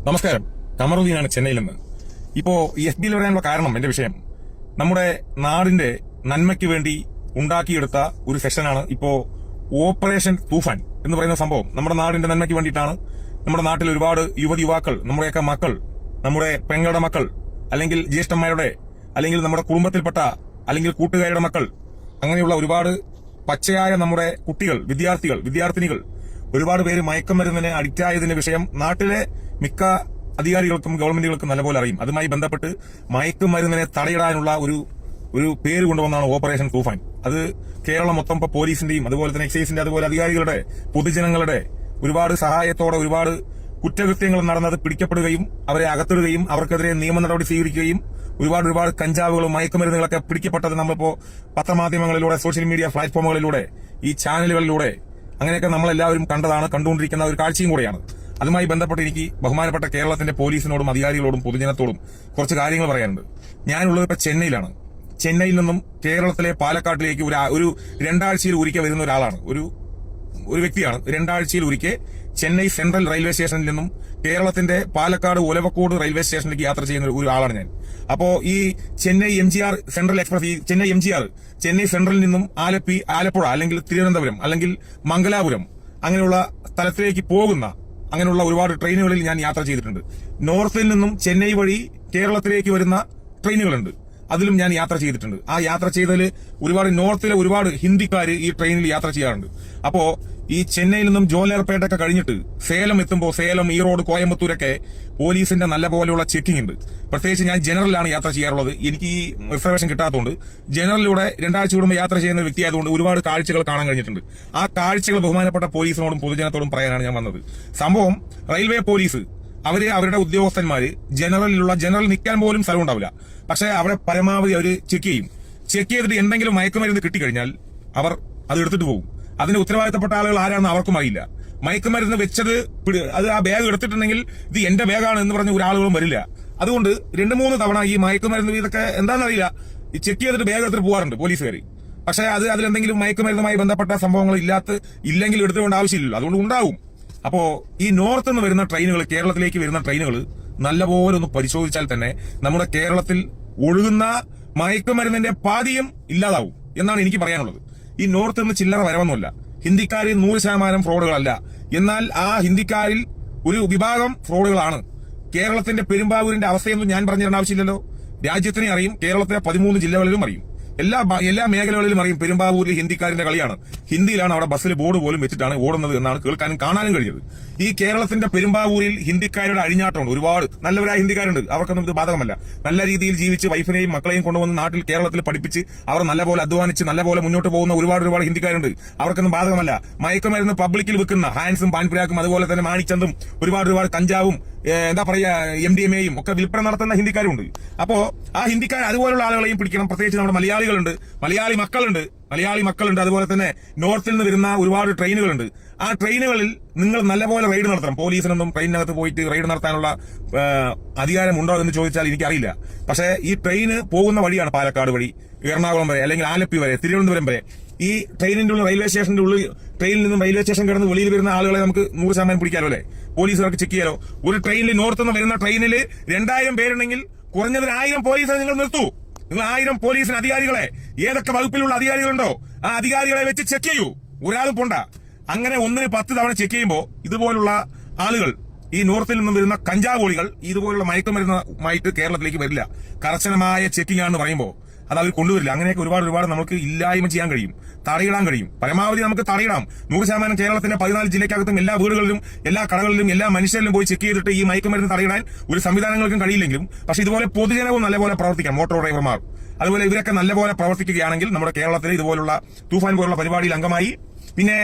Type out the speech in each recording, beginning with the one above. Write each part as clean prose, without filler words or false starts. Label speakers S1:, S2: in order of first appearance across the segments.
S1: നമസ്കാരം. കമറുദ്ദീനാണ് ചെന്നൈയിൽ നിന്ന്. ഇപ്പോ ഈ എഫ് ബിയിൽ വരാനുള്ള കാരണം, എന്റെ വിഷയം, നമ്മുടെ നാടിന്റെ നന്മയ്ക്ക് വേണ്ടി ഉണ്ടാക്കിയെടുത്ത ഒരു സെഷനാണ് ഇപ്പോ ഓപ്പറേഷൻ തൂഫാൻ എന്ന് പറയുന്ന സംഭവം. നമ്മുടെ നാടിന്റെ നന്മയ്ക്ക് വേണ്ടിയിട്ടാണ്. നമ്മുടെ നാട്ടിൽ ഒരുപാട് യുവതിയുവാക്കൾ, നമ്മുടെയൊക്കെ മക്കൾ, നമ്മുടെ പെങ്ങളുടെ മക്കൾ, അല്ലെങ്കിൽ ജ്യേഷ്ഠന്മാരുടെ, അല്ലെങ്കിൽ നമ്മുടെ കുടുംബത്തിൽപ്പെട്ട, അല്ലെങ്കിൽ കൂട്ടുകാരുടെ മക്കൾ, അങ്ങനെയുള്ള ഒരുപാട് പച്ചയായ നമ്മുടെ കുട്ടികൾ, വിദ്യാർത്ഥിനികൾ ഒരുപാട് പേര് മയക്കുമരുന്നിന് അഡിക്റ്റ് ആയതിന്റെ വിഷയം നാട്ടിലെ മിക്ക അധികാരികൾക്കും ഗവൺമെന്റുകൾക്കും നല്ലപോലെ അറിയും. അതുമായി ബന്ധപ്പെട്ട് മയക്കുമരുന്നിനെ തടയിടാനുള്ള ഒരു പേര് കൊണ്ടുവന്നാണ് ഓപ്പറേഷൻ തൂഫാൻ. അത് കേരളം മൊത്തം ഇപ്പൊ പോലീസിന്റെയും അതുപോലെ തന്നെ എക്സൈസിന്റെ അതുപോലെ അധികാരികളുടെ, പൊതുജനങ്ങളുടെ ഒരുപാട് സഹായത്തോടെ ഒരുപാട് കുറ്റകൃത്യങ്ങൾ നടന്നത് പിടിക്കപ്പെടുകയും അവരെ അകത്തിടുകയും അവർക്കെതിരെ നിയമ നടപടി സ്വീകരിക്കുകയും ഒരുപാട് കഞ്ചാവുകളും മയക്കുമരുന്നുകളൊക്കെ പിടിക്കപ്പെട്ടത് നമ്മളിപ്പോ പത്രമാധ്യമങ്ങളിലൂടെ, സോഷ്യൽ മീഡിയ പ്ലാറ്റ്ഫോമുകളിലൂടെ, ഈ ചാനലുകളിലൂടെ അങ്ങനെയൊക്കെ നമ്മളെല്ലാവരും കണ്ടുകൊണ്ടിരിക്കുന്ന ഒരു കാഴ്ചയും കൂടെയാണ്. അതുമായി ബന്ധപ്പെട്ട് എനിക്ക് ബഹുമാനപ്പെട്ട കേരളത്തിന്റെ പോലീസിനോടും അധികാരികളോടും പൊതുജനത്തോടും കുറച്ച് കാര്യങ്ങൾ പറയാനുണ്ട്. ഞാനുള്ളത് ഇപ്പൊ ചെന്നൈയിലാണ്. ചെന്നൈയിൽ നിന്നും കേരളത്തിലെ പാലക്കാട്ടിലേക്ക് ഒരു 2 ആഴ്ചയിൽ ഒരിക്കൽ വരുന്ന ഒരാളാണ്, ഒരു വ്യക്തിയാണ്. 2 ആഴ്ചയിൽ ഒരിക്കൽ ചെന്നൈ സെൻട്രൽ റെയിൽവേ സ്റ്റേഷനിൽ നിന്നും കേരളത്തിന്റെ പാലക്കാട് ഒലവക്കോട് റെയിൽവേ സ്റ്റേഷനിലേക്ക് യാത്ര ചെയ്യുന്ന ഒരു ആളാണ് ഞാൻ. അപ്പോ ഈ ചെന്നൈ MGR സെൻട്രൽ എക്സ്പ്രസ്, ഈ ചെന്നൈ MGR ചെന്നൈ സെൻട്രലിൽ നിന്നും ആലപ്പുഴ അല്ലെങ്കിൽ തിരുവനന്തപുരം അല്ലെങ്കിൽ മംഗലാപുരം അങ്ങനെയുള്ള സ്ഥലത്തിലേക്ക് പോകുന്ന അങ്ങനെയുള്ള ഒരുപാട് ട്രെയിനുകളിൽ ഞാൻ യാത്ര ചെയ്തിട്ടുണ്ട്. നോർത്തിൽ നിന്നും ചെന്നൈ വഴി കേരളത്തിലേക്ക് വരുന്ന ട്രെയിനുകളുണ്ട്, അതിലും ഞാൻ യാത്ര ചെയ്തിട്ടുണ്ട്. ആ യാത്ര ചെയ്തതിൽ ഒരുപാട് നോർത്തിലെ ഒരുപാട് ഹിന്ദിക്കാർ ഈ ട്രെയിനിൽ യാത്ര ചെയ്യാറുണ്ട്. അപ്പോ ഈ ചെന്നൈയിൽ നിന്നും ജോലേർപേട്ടൊക്കെ കഴിഞ്ഞിട്ട് സേലം എത്തുമ്പോൾ, സേലം, ഈറോഡ്, കോയമ്പത്തൂരൊക്കെ പോലീസിന്റെ നല്ല പോലെയുള്ള ചെക്കിംഗ് ഉണ്ട്. പ്രത്യേകിച്ച് ഞാൻ ജനറലാണ് യാത്ര ചെയ്യാറുള്ളത്. എനിക്ക് ഈ റിസർവേഷൻ കിട്ടാത്തതുകൊണ്ട് ജനറലിലൂടെ 2 ആഴ്ച കൂടുമ്പോൾ യാത്ര ചെയ്യുന്ന വ്യക്തിയായതുകൊണ്ട് ഒരുപാട് കാഴ്ചകൾ കാണാൻ കഴിഞ്ഞിട്ടുണ്ട്. ആ കാഴ്ചകൾ ബഹുമാനപ്പെട്ട പോലീസിനോടും പൊതുജനത്തോടും പറയാനാണ് ഞാൻ വന്നത്. സംഭവം, റെയിൽവേ പോലീസ് അവരുടെ ഉദ്യോഗസ്ഥന്മാര് ജനറൽ നിൽക്കാൻ പോലും സ്ഥലം ഉണ്ടാവില്ല. പക്ഷെ അവിടെ പരമാവധി അവർ ചെക്ക് ചെയ്തിട്ട് എന്തെങ്കിലും മയക്കുമരുന്ന് കിട്ടിക്കഴിഞ്ഞാൽ അവർ അത് എടുത്തിട്ട് പോകും. അതിന്റെ ഉത്തരവാദിത്തപ്പെട്ട ആളുകൾ ആരാണെന്ന് അവർക്കും അറിയില്ല. മയക്കുമരുന്ന് വെച്ചത് അത് ആ ബാഗ് എടുത്തിട്ടുണ്ടെങ്കിൽ ഇത് എന്റെ ബാഗാണ് എന്ന് പറഞ്ഞ ഒരാളുകളും വരില്ല. അതുകൊണ്ട് 2-3 തവണ ഈ മയക്കുമരുന്ന് ഇതൊക്കെ എന്താണെന്നറിയില്ല, ഈ ചെക്ക് ചെയ്തിട്ട് ബാഗ് എടുത്തിട്ട് പോകാറുണ്ട് പോലീസുകാർ. പക്ഷെ അതിലെന്തെങ്കിലും മയക്കുമരുന്നുമായി ബന്ധപ്പെട്ട സംഭവങ്ങൾ ഇല്ലെങ്കിൽ എടുത്തുകൊണ്ട് ആവശ്യമില്ലല്ലോ, അതുകൊണ്ട് ഉണ്ടാവും. അപ്പോ ഈ നോർത്ത് നിന്ന് വരുന്ന ട്രെയിനുകൾ, കേരളത്തിലേക്ക് വരുന്ന ട്രെയിനുകൾ നല്ലപോലെ ഒന്ന് പരിശോധിച്ചാൽ തന്നെ നമ്മുടെ കേരളത്തിൽ ഒഴുകുന്ന മയക്കുമരുന്നിന്റെ പാതിയും ഇല്ലാതാവും എന്നാണ് എനിക്ക് പറയാനുള്ളത്. ഈ നോർത്ത് നിന്ന് ചില്ലറ വരവൊന്നുമല്ല. ഹിന്ദിക്കാരിൽ 100% ഫ്രോഡുകളല്ല. എന്നാൽ ആ ഹിന്ദിക്കാരിൽ ഒരു വിഭാഗം ഫ്രോഡുകളാണ്. കേരളത്തിന്റെ പെരുമ്പാവൂരിന്റെ അവസ്ഥയൊന്നും ഞാൻ പറഞ്ഞു തരേണ്ട ആവശ്യമില്ലല്ലോ. രാജ്യത്തിനെ അറിയും, കേരളത്തിലെ 13 ജില്ലകളിലും അറിയും, എല്ലാ മേഖലകളിലും അറിയും. പെരുമ്പാവൂരിൽ ഹിന്ദിക്കാരന്റെ കളിയാണ്. ഹിന്ദിയിലാണ് അവിടെ ബസ്സിൽ ബോർഡ് പോലും വെച്ചിട്ടാണ് ഓടുന്നത് എന്നാണ് കേൾക്കാനും കാണാനും കഴിഞ്ഞത്. ഈ കേരളത്തിന്റെ പെരുമ്പാവൂരിൽ ഹിന്ദിക്കാരുടെ അഴിഞ്ഞാട്ടമുണ്ട്. ഒരുപാട് നല്ലവരായ ഹിന്ദിക്കാരുണ്ട്, അവർക്കൊന്നും ഇത് ബാധകമല്ല. നല്ല രീതിയിൽ ജീവിച്ച് വൈഫിനെയും മക്കളെയും കൊണ്ടുവന്ന് നാട്ടിൽ കേരളത്തിൽ പഠിപ്പിച്ച് അവർ നല്ലപോലെ അധ്വാനിച്ച് നല്ലപോലെ മുന്നോട്ട് പോകുന്ന ഒരുപാട് ഹിന്ദിക്കാരുണ്ട്, അവർക്കൊന്നും ബാധകമല്ല. മയക്കുമരുന്ന് പബ്ലിക്കിൽ വിൽക്കുന്ന ഹാൻസും പാൻപുരാക്കും അതുപോലെ തന്നെ മാണിച്ചന്തും ഒരുപാട് കഞ്ചാവും MDMA ഒക്കെ വിൽപ്പന നടത്തുന്ന ഹിന്ദിക്കാരുണ്ട്. അപ്പോ ആ ഹിന്ദിക്കാർ അതുപോലുള്ള ആളുകളെയും പിടിക്കണം. പ്രത്യേകിച്ച് നമ്മുടെ മലയാളികളുണ്ട്, മലയാളി മക്കളുണ്ട്. അതുപോലെ തന്നെ നോർത്തിൽ നിന്ന് വരുന്ന ഒരുപാട് ട്രെയിനുകളുണ്ട്. ആ ട്രെയിനുകളിൽ നിങ്ങൾ നല്ലപോലെ റെയ്ഡ് നടത്തണം. പോലീസിനൊന്നും ട്രെയിനിനകത്ത് പോയിട്ട് റെയ്ഡ് നടത്താനുള്ള അധികാരമുണ്ടോ എന്ന് ചോദിച്ചാൽ എനിക്കറിയില്ല. പക്ഷേ ഈ ട്രെയിന് പോകുന്ന വഴിയാണ് പാലക്കാട് വഴി എറണാകുളം വരെ, അല്ലെങ്കിൽ ആലപ്പി വരെ, തിരുവനന്തപുരം വരെ. ഈ ട്രെയിനിന്റെ ഉള്ളിൽ, റെയിൽവേ സ്റ്റേഷന്റെ ഉള്ളിൽ, ട്രെയിനിൽ നിന്നും റെയിൽവേ സ്റ്റേഷൻ കിടന്ന് വെളിയിൽ വരുന്ന ആളുകളെ നമുക്ക് 100% പിടിക്കാലോ അല്ലെ? പോലീസുകാർക്ക് ചെക്ക് ചെയ്യാലോ. ഒരു ട്രെയിനിൽ, നോർത്ത് നിന്ന് വരുന്ന ട്രെയിനിൽ 2000 പേരുണ്ടെങ്കിൽ കുറഞ്ഞത് 1000 പോലീസിനെ നിങ്ങൾ നിർത്തൂ. നിങ്ങൾ 1000 പോലീസിന് അധികാരികളെ, ഏതൊക്കെ വകുപ്പിലുള്ള അധികാരികളുണ്ടോ ആ അധികാരികളെ വെച്ച് ചെക്ക് ചെയ്യൂ. ഒരാളും പോണ്ട. അങ്ങനെ 1-10 തവണ ചെക്ക് ചെയ്യുമ്പോൾ ഇതുപോലുള്ള ആളുകൾ, ഈ നോർത്തിൽ നിന്നും വരുന്ന കഞ്ചാവോളികൾ ഇതുപോലുള്ള മയക്കുമരുന്നുമായിട്ട് കേരളത്തിലേക്ക് വരില്ല. കർശനമായ ചെക്കിംഗ് ആണെന്ന് പറയുമ്പോൾ അത് അവർ കൊണ്ടുവരില്ല. അങ്ങനെയൊക്കെ ഒരുപാട് നമുക്ക് ഇല്ലായ്മ ചെയ്യാൻ കഴിയും, തടയിടാൻ കഴിയും. പരമാവധി നമുക്ക് തടയിടാം. 100% കേരളത്തിന്റെ 14 ജില്ലയ്ക്കകത്തും എല്ലാ വീടുകളിലും, എല്ലാ കടകളിലും, എല്ലാ മനുഷ്യരിലും പോയി ചെക്ക് ചെയ്തിട്ട് ഈ മയക്കുമരുന്ന് തടയിടാൻ ഒരു സംവിധാനങ്ങൾക്കും കഴിയില്ലെങ്കിലും, പക്ഷെ ഇതുപോലെ പൊതുജനവും നല്ലപോലെ പ്രവർത്തിക്കാം. മോട്ടോർ ഡ്രൈവർമാർ അതുപോലെ ഇവരൊക്കെ നല്ലപോലെ പ്രവർത്തിക്കുകയാണെങ്കിൽ നമ്മുടെ കേരളത്തിൽ ഇതുപോലുള്ള തൂഫാൻ പോലുള്ള പരിപാടിയിൽ അംഗമായി. പിന്നെ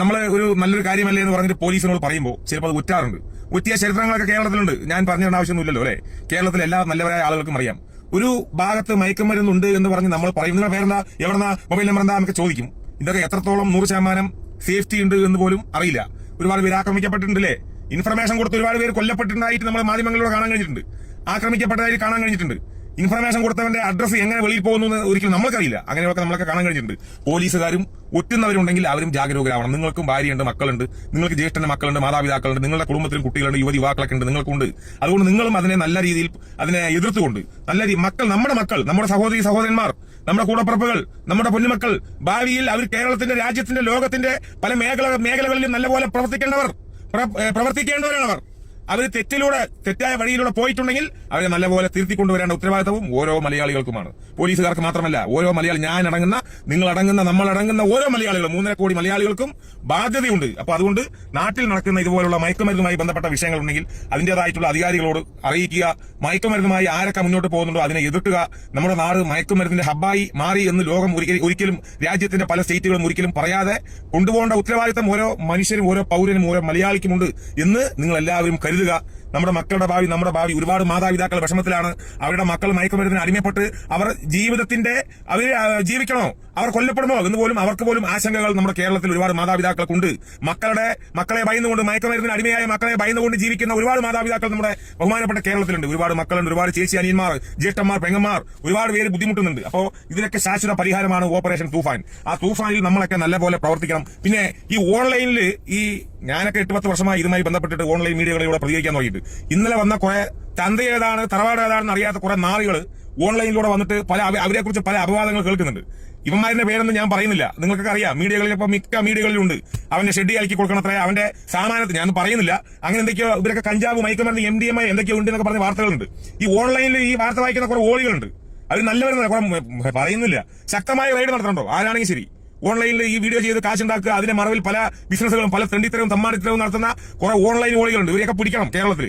S1: നമ്മൾ നല്ലൊരു കാര്യമല്ലേ എന്ന് പറഞ്ഞിട്ട് പോലീസിനോട് പറയുമ്പോൾ ചിലപ്പോൾ അത് ഒറ്റാറുണ്ട്. ഒറ്റിയ ചരിത്രങ്ങളൊക്കെ കേരളത്തിലുണ്ട്. ഞാൻ പറഞ്ഞു തരേണ്ട ആവശ്യമൊന്നുമില്ലല്ലോ അല്ലെ? കേരളത്തിലെ എല്ലാ നല്ലവരായ ആളുകൾക്കും അറിയാം. ഒരു ഭാഗത്ത് മയക്കുമരുന്നുണ്ട് എന്ന് പറഞ്ഞ് നമ്മൾ പറയും. നിങ്ങളുടെ പേരെന്താ, എവിടെന്നാ, മൊബൈൽ നമ്പർ എന്താ എന്നൊക്കെ ചോദിക്കും. ഇതൊക്കെ എത്രത്തോളം 100% സേഫ്റ്റി ഉണ്ട് എന്ന് പോലും അറിയില്ല. ഒരുപാട് പേര് ആക്രമിക്കപ്പെട്ടിട്ടുണ്ടല്ലേ? ഇൻഫർമേഷൻ കൊടുത്ത് ഒരുപാട് പേര് കൊല്ലപ്പെട്ടിട്ടുണ്ടായിട്ട് നമ്മൾ മാധ്യമങ്ങളിലൂടെ കാണാൻ കഴിഞ്ഞിട്ടുണ്ട്, ആക്രമിക്കപ്പെട്ടതായിട്ട് കാണാൻ കഴിഞ്ഞിട്ടുണ്ട്. ഇൻഫർമേഷൻ കൊടുത്തവന്റെ അഡ്രസ്സ് എങ്ങനെ വെളിയിൽ പോകുന്നു എന്ന് ഒരിക്കലും നമ്മൾക്കറിയില്ല. അങ്ങനെയൊക്കെ നമ്മളൊക്കെ കാണാൻ കഴിഞ്ഞിട്ടുണ്ട്. പോലീസുകാരും ഒറ്റുന്നവരുണ്ടെങ്കിൽ അവരും ജാഗരൂകരാവണം. നിങ്ങൾക്കും ഭാര്യയുണ്ട്, മക്കളുണ്ട്, നിങ്ങൾക്ക് ജ്യേഷ്ഠന്റെ മക്കളുണ്ട്, മാതാപിതാക്കളുണ്ട്, നിങ്ങളുടെ കുടുംബത്തിലും കുട്ടികളുണ്ട്, യുവാക്കളൊക്കെ ഉണ്ട്, നിങ്ങൾക്കുണ്ട്. അതുകൊണ്ട് നിങ്ങളും അതിനെ നല്ല രീതിയിൽ അതിനെ എതിർത്തുകൊണ്ട് മക്കൾ, നമ്മുടെ സഹോദരന്മാർ, നമ്മുടെ കൂടപ്പിറപ്പുകൾ, നമ്മുടെ പൊന്നുമക്കൾ ഭാവിയിൽ അവർ കേരളത്തിന്റെ, രാജ്യത്തിന്റെ, ലോകത്തിന്റെ പല മേഖലകളിലും നല്ലപോലെ പ്രവർത്തിക്കേണ്ടവരാണ് അവർ തെറ്റായ വഴിയിലൂടെ പോയിട്ടുണ്ടെങ്കിൽ അവരെ നല്ലപോലെ തിരുത്തിക്കൊണ്ടുവരേണ്ട ഉത്തരവാദിത്തവും ഓരോ മലയാളികൾക്കുമാണ്. പോലീസുകാർക്ക് മാത്രമല്ല, ഓരോ മലയാളി, നമ്മളടങ്ങുന്ന ഓരോ മലയാളികളും, 3.5 കോടി മലയാളികൾക്കും ബാധ്യതയുണ്ട്. അപ്പൊ അതുകൊണ്ട് നാട്ടിൽ നടക്കുന്ന ഇതുപോലുള്ള മയക്കുമരുന്നുമായി ബന്ധപ്പെട്ട വിഷയങ്ങൾ ഉണ്ടെങ്കിൽ അതിന്റേതായിട്ടുള്ള അധികാരികളോട് അറിയിക്കുക. മയക്കുമരുന്നുമായി ആരൊക്കെ മുന്നോട്ട് പോകുന്നുണ്ടോ അതിനെ എതിർക്കുക. നമ്മുടെ നാട് മയക്കുമരുന്നിന്റെ ഹബ്ബായി മാറി എന്ന് ലോകം ഒരിക്കലും, രാജ്യത്തിന്റെ പല സ്റ്റേറ്റുകളും ഒരിക്കലും പറയാതെ കൊണ്ടുപോകേണ്ട ഉത്തരവാദിത്തം ഓരോ മനുഷ്യരും, ഓരോ പൗരനും, ഓരോ മലയാളിക്കുമുണ്ട് എന്ന് നിങ്ങൾ എല്ലാവരും കരുതുക. നമ്മുടെ മക്കളുടെ ഭാവി, നമ്മുടെ ഭാവി. ഒരുപാട് മാതാപിതാക്കൾ വിഷമത്തിലാണ്. അവരുടെ മക്കൾ മയക്കുമരുന്നിന് അടിമപ്പെട്ട് അവർ ജീവിക്കണോ, അവർ കൊല്ലപ്പെടുമോ എന്ന് പോലും അവർക്ക് പോലും ആശങ്കകൾ നമ്മുടെ കേരളത്തിൽ ഒരുപാട് മാതാപിതാക്കൾക്കുണ്ട്. മക്കളെ ഭയന്നുകൊണ്ട്, മയക്കുമരുന്നിന് അടിമയായ മക്കളെ ഭയന്നുകൊണ്ട് ജീവിക്കുന്ന ഒരുപാട് മാതാപിതാക്കൾ നമ്മുടെ ബഹുമാനപ്പെട്ട കേരളത്തിലുണ്ട്. ഒരുപാട് മക്കളുണ്ട്, ഒരുപാട് ചേച്ചി അനിയന്മാർ, ജ്യേഷ്ഠന്മാർ, പെങ്ങന്മാർ, ഒരുപാട് പേര് ബുദ്ധിമുട്ടുന്നുണ്ട്. അപ്പോൾ ഇതിനൊക്കെ ശാശ്വത പരിഹാരമാണ് ഓപ്പറേഷൻ തൂഫാൻ. ആ തൂഫാനിൽ നമ്മളൊക്കെ നല്ലപോലെ പ്രവർത്തിക്കണം. പിന്നെ ഈ ഓൺലൈനിൽ ഞാനൊക്കെ 8-10 വർഷമായി ഇതുമായി ബന്ധപ്പെട്ടിട്ട് ഓൺലൈൻ മീഡിയകളിലൂടെ പ്രതികരിക്കാൻ തുടങ്ങിയിട്ട് ഇന്നലെ വന്ന കുറെ തന്ത ഏതാണ്, തറവാട് ഏതാണെന്ന് അറിയാത്ത കുറെ നാറികൾ ഓൺലൈനിലൂടെ വന്നിട്ട് അവരെ കുറിച്ച് പല അപവാദങ്ങൾ കേൾക്കുന്നുണ്ട്. ഇവന്മാരുടെ പേരൊന്നും ഞാൻ പറയുന്നില്ല, നിങ്ങൾക്കൊക്കെ അറിയാം. മീഡിയകളിൽ ഇപ്പൊ മിക്ക മീഡിയകളിലുണ്ട്. അവന്റെ ഷെഡ് അലക്കി കൊടുക്കണത്രേ, അവന്റെ സാമാനത്തിൽ, ഞാൻ പറയുന്നില്ല. അങ്ങനെ എന്തൊക്കെയോ ഇവരൊക്കെ കഞ്ചാവ്, മയക്കുമരുന്ന്, MDMA എന്തൊക്കെയോ ഉണ്ട് എന്നൊക്കെ പറഞ്ഞ വാർത്തകളുണ്ട്. ഈ ഓൺലൈനിൽ ഈ വാർത്ത വായിക്കുന്ന കുറെ ഓളികളുണ്ട്. അത് നല്ലവരെന്ന് പറയുന്നില്ല. ശക്തമായ റെയ്ഡ് നടത്തണോ ആരാണെങ്കിൽ ശരി. ഓൺലൈനിൽ ഈ വീഡിയോ ചെയ്ത് കാശുണ്ടാക്കുക, അതിന്റെ മറവിൽ പല ബിസിനസ്സുകളും, പല തെണ്ടിത്തരവും തമ്മാടിത്തരവും നടത്തുന്ന കുറെ ഓൺലൈൻ ഓളികളുണ്ട്. ഇവരെയൊക്കെ പിടിക്കണം കേരളത്തിൽ.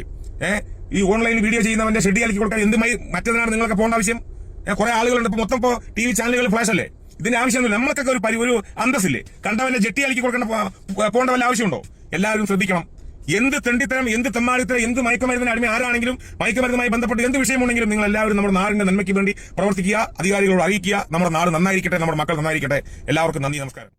S1: ഈ ഓൺലൈൻ വീഡിയോ ചെയ്യുന്നവന്റെ ഷെഡ് അലക്കി കൊടുക്കാൻ എന്തുമായി മറ്റേതിനാണ് നിങ്ങൾക്ക് പോകേണ്ട ആവശ്യം? കുറെ ആളുകളുണ്ട്. ഇപ്പൊ മൊത്തം TV ചാനലുകൾ ഫ്ലാഷ് അല്ലേ? ഇതിന്റെ ആവശ്യമൊന്നുമില്ല. നമ്മൾക്കൊക്കെ ഒരു അന്തസ്സില്ലേ? കണ്ടവന്റെ ജെട്ടി അലക്കി കൊടുക്കേണ്ട പോകേണ്ട വല്ല ആവശ്യമുണ്ടോ? എല്ലാവരും ശ്രദ്ധിക്കണം. എന്ത് തെണ്ടിത്തരം, എന്ത് തെമ്മാടിത്തരം, എന്ത് മയക്കുമരുന്നിന് അടിമ ആരാണെങ്കിലും, മയക്കുമരുന്നുമായി ബന്ധപ്പെട്ട് എന്ത് വിഷയമുണ്ടെങ്കിലും നിങ്ങൾ എല്ലാവരും നമ്മുടെ നാടിന്റെ നന്മയ്ക്ക് വേണ്ടി പ്രവർത്തിക്കുക, അധികാരികളോട് അറിയിക്കുക. നമ്മുടെ നാട് നന്നായിരിക്കട്ടെ, നമ്മുടെ മക്കൾ നന്നായിരിക്കട്ടെ. എല്ലാവർക്കും നന്ദി, നമസ്കാരം.